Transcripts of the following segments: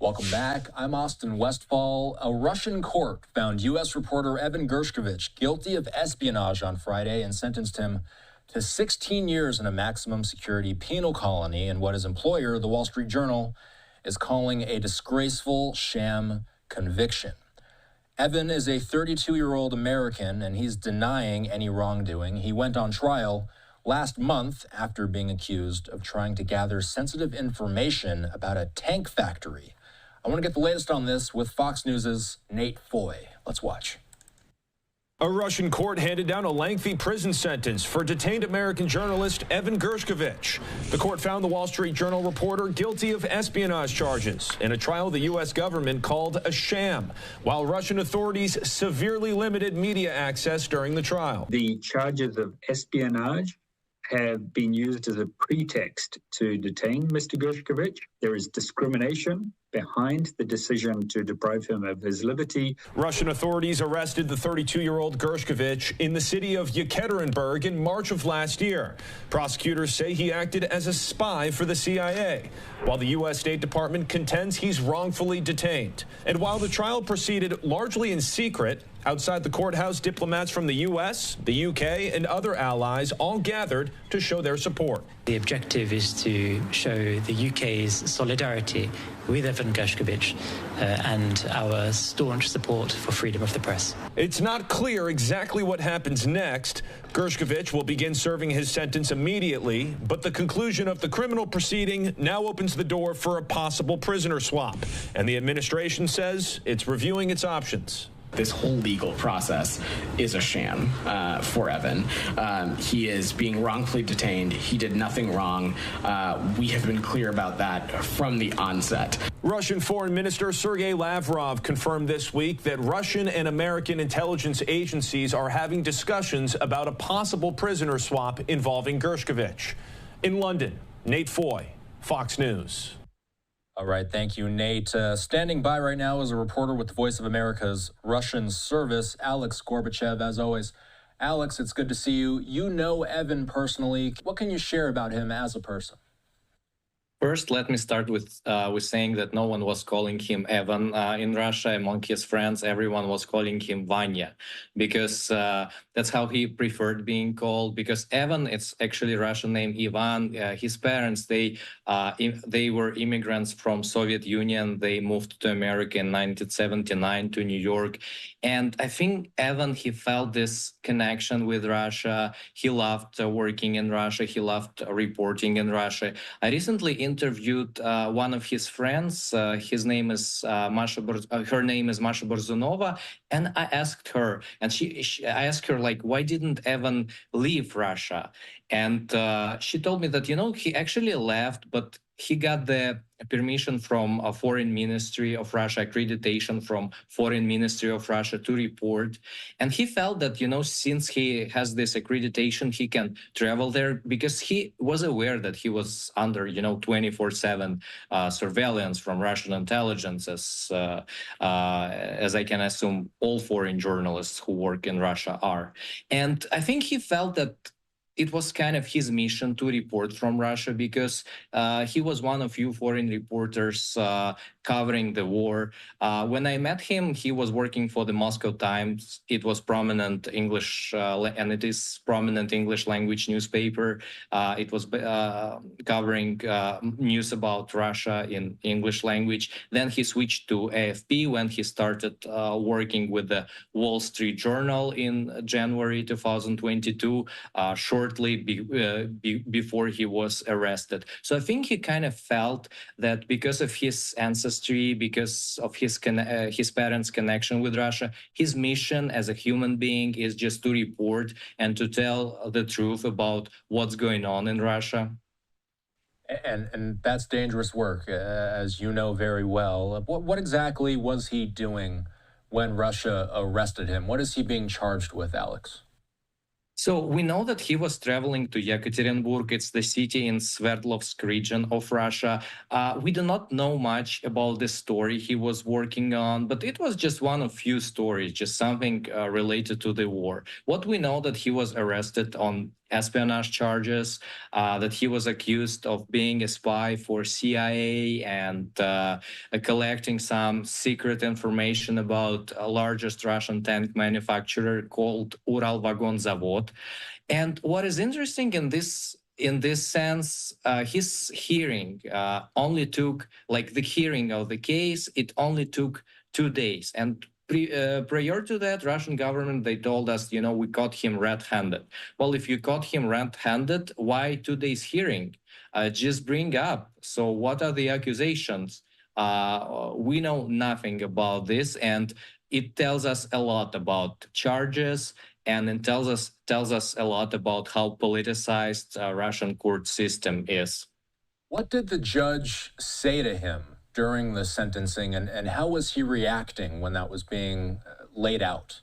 Welcome back. I'm Austin Westfall. A Russian court found U.S. reporter Evan Gershkovich guilty of espionage on Friday and sentenced him to 16 years in a maximum security penal colony in what his employer, the Wall Street Journal, is calling a disgraceful sham conviction. Evan is a 32-year-old American, and he's denying any wrongdoing. He went on trial last month after being accused of trying to gather sensitive information about a tank factory. I want to get the latest on this with Fox News' Nate Foy. Let's watch. A Russian court handed down a lengthy prison sentence for detained American journalist Evan Gershkovich. The court found the Wall Street Journal reporter guilty of espionage charges in a trial the U.S. government called a sham, while Russian authorities severely limited media access during the trial. The charges of espionage have been used as a pretext to detain Mr. Gershkovich. There is discrimination behind the decision to deprive him of his liberty. Russian authorities arrested the 32-year-old Gershkovich in the city of Yekaterinburg in March of last year. Prosecutors say he acted as a spy for the CIA, while the U.S. State Department contends he's wrongfully detained. And while the trial proceeded largely in secret, outside the courthouse, diplomats from the U.S., the U.K., and other allies all gathered to show their support. The objective is to show the UK's solidarity with Evan Gershkovich and our staunch support for freedom of the press. It's not clear exactly what happens next. Gershkovich will begin serving his sentence immediately, but the conclusion of the criminal proceeding now opens the door for a possible prisoner swap, and the administration says it's reviewing its options. This whole legal process is a sham for Evan. He is being wrongfully detained. He did nothing wrong. We have been clear about that from the onset. Russian Foreign Minister Sergei Lavrov confirmed this week that Russian and American intelligence agencies are having discussions about a possible prisoner swap involving Gershkovich. In London, Nate Foy, Fox News. All right, thank you, Nate. Standing by right now is a reporter with the Voice of America's Russian service, Alex Gorbachev, as always. Alex, it's good to see you. You know Evan personally. What can you share about him as a person? First, let me start with saying that no one was calling him Evan in Russia. Among his friends, everyone was calling him Vanya, because that's how he preferred being called. Because Evan, it's actually Russian name Ivan. His parents, they were immigrants from Soviet Union. They moved to America in 1979 to New York, and I think Evan, he felt this connection with Russia. He loved working in Russia. He loved reporting in Russia. I recently interviewed one of his friends. His name is her name is Masha Borzunova, and I asked her, and I asked her, like, why didn't Evan leave Russia? And she told me that, he actually left, but he got the permission from a Foreign Ministry of Russia, accreditation from Foreign Ministry of Russia to report. And he felt that, since he has this accreditation, he can travel there, because he was aware that he was under, 24/7 surveillance from Russian intelligence, as I can assume all foreign journalists who work in Russia are. And I think he felt that it was kind of his mission to report from Russia, because he was one of few foreign reporters covering the war. When I met him, he was working for the Moscow Times. It was prominent English, and it is prominent English language newspaper. It was covering news about Russia in English language. Then he switched to AFP when he started working with the Wall Street Journal in January 2022. Shortly before he was arrested. So I think he kind of felt that because of his ancestry, because of his parents' connection with Russia, his mission as a human being is just to report and to tell the truth about what's going on in Russia. And that's dangerous work, as you know very well. What exactly was he doing when Russia arrested him? What is he being charged with, Alex? So we know that he was traveling to Yekaterinburg. It's the city in Sverdlovsk region of Russia. We do not know much about the story he was working on, but it was just one of few stories, just something related to the war. What we know that he was arrested on espionage charges, that he was accused of being a spy for CIA and collecting some secret information about a largest Russian tank manufacturer called Uralvagonzavod. And what is interesting in this sense, his hearing only took, like the hearing of the case, it only took 2 days. And prior to that, Russian government, they told us, we caught him red-handed. Well, if you caught him red-handed, why 2 days hearing? Just bring up. So what are the accusations? We know nothing about this, and it tells us a lot about charges, and it tells us a lot about how politicized Russian court system is. What did the judge say to him during the sentencing, and how was he reacting when that was being laid out?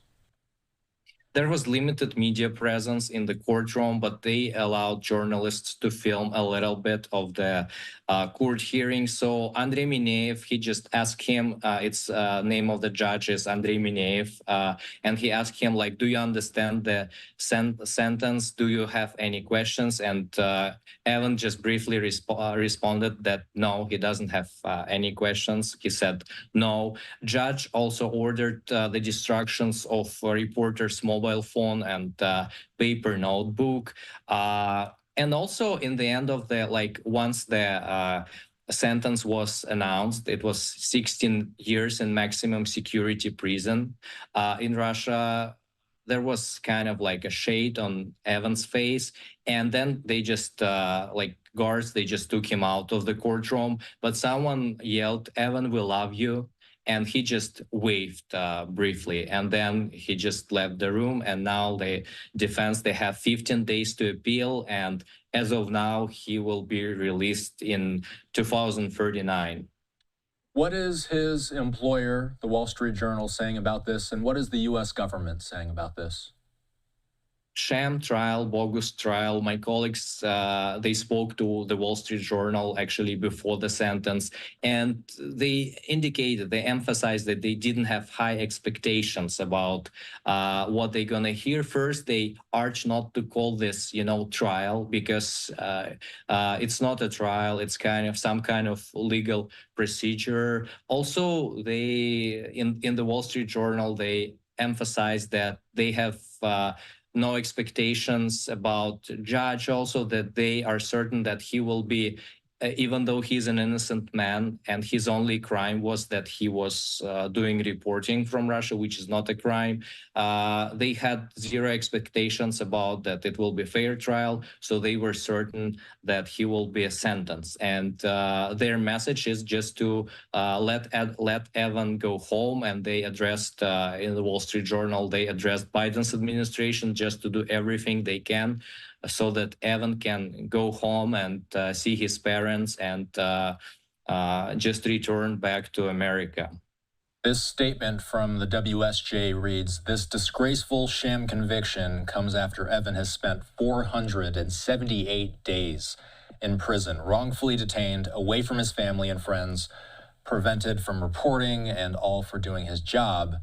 There was limited media presence in the courtroom, but they allowed journalists to film a little bit of the court hearing. So Andrei Mineev, he just asked him, its name of the judge is Andrei Mineev, and he asked him, like, do you understand the sentence? Do you have any questions? And Evan just briefly responded that no, he doesn't have any questions. He said no. Judge also ordered the destructions of reporters' mobile phone and paper notebook. And also in the end of once the sentence was announced, it was 16 years in maximum security prison. In Russia, there was kind of like a shade on Evan's face. And then they just, guards, they just took him out of the courtroom. But someone yelled, "Evan, we love you." And he just waved briefly, and then he just left the room. And now the defense, they have 15 days to appeal. And as of now, he will be released in 2039. What is his employer, the Wall Street Journal, saying about this? And what is the U.S. government saying about this? Sham trial, bogus trial. My colleagues, they spoke to the Wall Street Journal actually before the sentence, and they indicated, they emphasized that they didn't have high expectations about what they're gonna hear. First, they urged not to call this, trial, because it's not a trial. It's kind of some kind of legal procedure. Also, they in the Wall Street Journal, they emphasized that they have no expectations about judge, also that they are certain that he will be, even though he's an innocent man and his only crime was that he was doing reporting from Russia, which is not a crime. They had zero expectations about that it will be a fair trial, so they were certain that he will be sentenced. And their message is just to let Evan go home. And they addressed, in the Wall Street Journal, they addressed Biden's administration just to do everything they can so that Evan can go home and see his parents and just return back to America. This statement from the WSJ reads, "This disgraceful sham conviction comes after Evan has spent 478 days in prison, wrongfully detained, away from his family and friends, prevented from reporting, and all for doing his job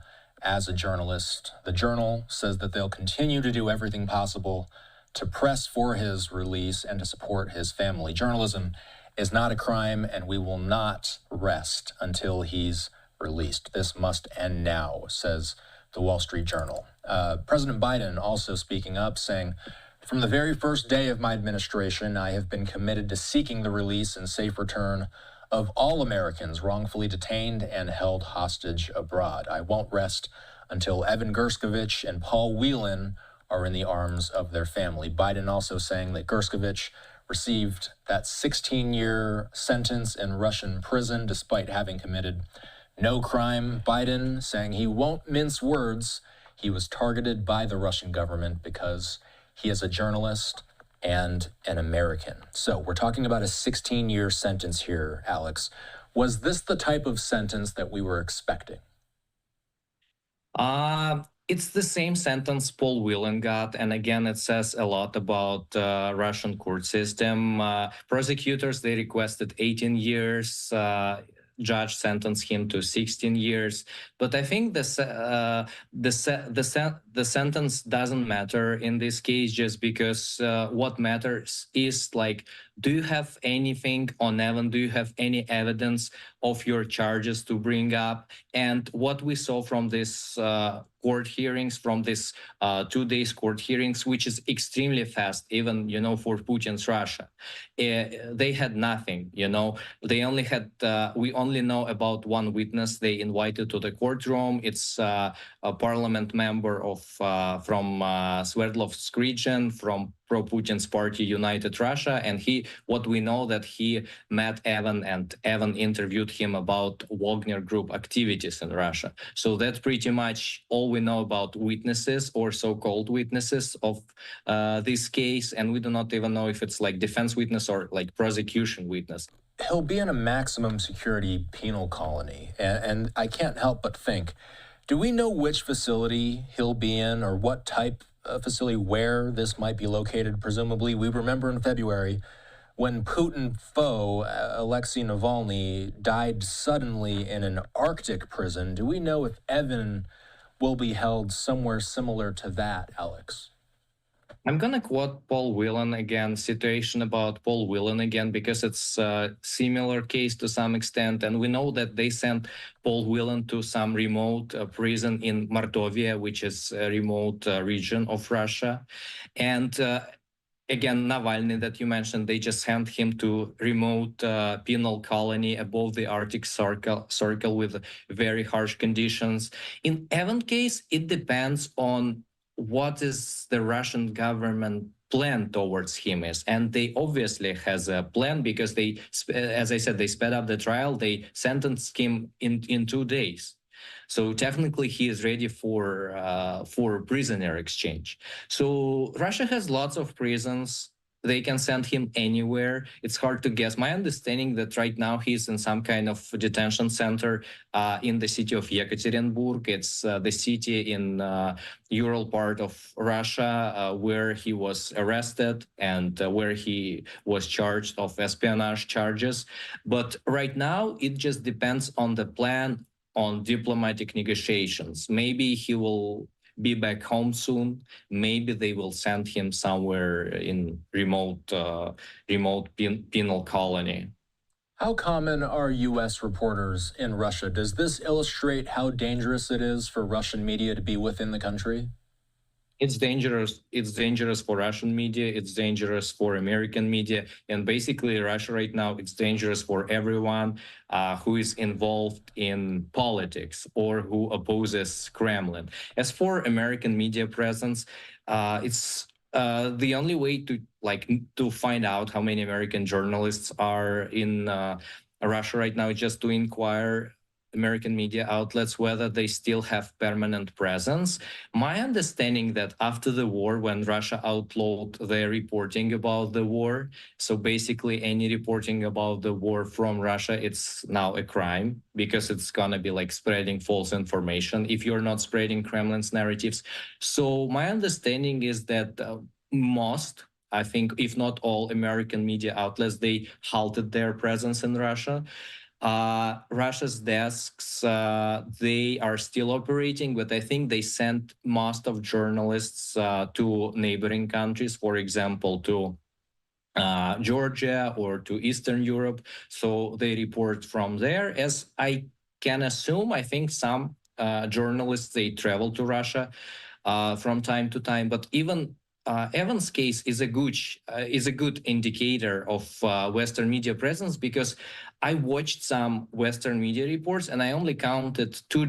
as a journalist." The Journal says that they'll continue to do everything possible to press for his release and to support his family. Journalism is not a crime, and we will not rest until he's released. This must end now, says the Wall Street Journal. President Biden also speaking up, saying, "From the very first day of my administration, I have been committed to seeking the release and safe return of all Americans wrongfully detained and held hostage abroad. I won't rest until Evan Gershkovich and Paul Whelan are in the arms of their family." Biden also saying that Gershkovich received that 16-year sentence in Russian prison despite having committed no crime. Biden saying he won't mince words. He was targeted by the Russian government because he is a journalist and an American. So we're talking about a 16-year sentence here, Alex. Was this the type of sentence that we were expecting? It's the same sentence Paul Whelan got, and again, it says a lot about Russian court system. Prosecutors, they requested 18 years. judge sentenced him to 16 years. But I think the sentence doesn't matter in this case, just because what matters is, like, do you have anything on Evan? Do you have any evidence of your charges to bring up? And what we saw from this court hearings, from this 2 days court hearings, which is extremely fast, even, for Putin's Russia, they had nothing. They only had, we only know about one witness they invited to the courtroom. It's a parliament member from Sverdlovsk region, from pro-Putin's party United Russia, and what we know that he met Evan, and Evan interviewed him about Wagner Group activities in Russia. So that's pretty much all we know about witnesses, or so-called witnesses, of this case, and we do not even know if it's like defense witness or like prosecution witness. He'll be in a maximum security penal colony, and I can't help but think, do we know which facility he'll be in, or what type facility, where this might be located? Presumably, we remember in February when Putin foe Alexei Navalny died suddenly in an Arctic prison. Do we know if Evan will be held somewhere similar to that, Alex? I'm going to quote Paul Whelan again, situation about Paul Whelan again, because it's a similar case to some extent. And we know that they sent Paul Whelan to some remote prison in Mordovia, which is a remote region of Russia. And again, Navalny that you mentioned, they just sent him to remote penal colony above the Arctic Circle with very harsh conditions. In Evan's case, it depends on what is the Russian government plan towards him is. And they obviously has a plan, because they, as I said, they sped up the trial. They sentenced him in 2 days. So technically he is ready for prisoner exchange. So Russia has lots of prisons. They can send him anywhere. It's hard to guess. My understanding that right now he's in some kind of detention center in the city of Yekaterinburg. It's the city in Ural part of Russia where he was arrested and where he was charged of espionage charges. But right now it just depends on the plan on diplomatic negotiations. Maybe he will be back home soon. Maybe they will send him somewhere in remote penal colony. How common are U.S. reporters in Russia? Does this illustrate how dangerous it is for Russian media to be within the country? It's dangerous. It's dangerous for Russian media. It's dangerous for American media. And basically, Russia right now, it's dangerous for everyone who is involved in politics or who opposes Kremlin. As for American media presence, it's the only way to find out how many American journalists are in Russia right now is just to inquire American media outlets whether they still have permanent presence. My understanding that after the war, when Russia outlawed their reporting about the war, so basically any reporting about the war from Russia, it's now a crime, because it's gonna be like spreading false information if you're not spreading Kremlin's narratives. So my understanding is that most, I think, if not all American media outlets, they halted their presence in Russia. Russia's desks, they are still operating, but I think they sent most of journalists to neighboring countries, for example, to Georgia or to Eastern Europe. So they report from there. As I can assume, I think some journalists, they travel to Russia from time to time, but even Evan's case is a good indicator of Western media presence, because I watched some Western media reports and I only counted two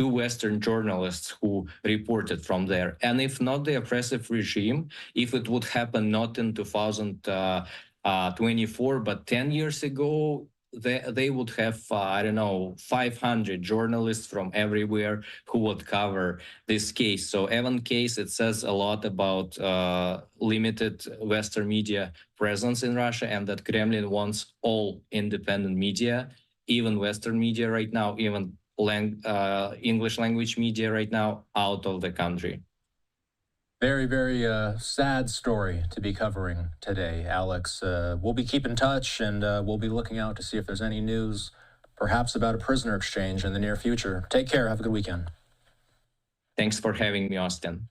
Western journalists who reported from there. And if not the oppressive regime, if it would happen not in 2024, but 10 years ago, they would have, 500 journalists from everywhere who would cover this case. So Evan case, it says a lot about limited Western media presence in Russia, and that Kremlin wants all independent media, even Western media right now, even English language media right now, out of the country. Very, very sad story to be covering today, Alex. We'll be keeping in touch, and we'll be looking out to see if there's any news perhaps about a prisoner exchange in the near future. Take care. Have a good weekend. Thanks for having me, Austin.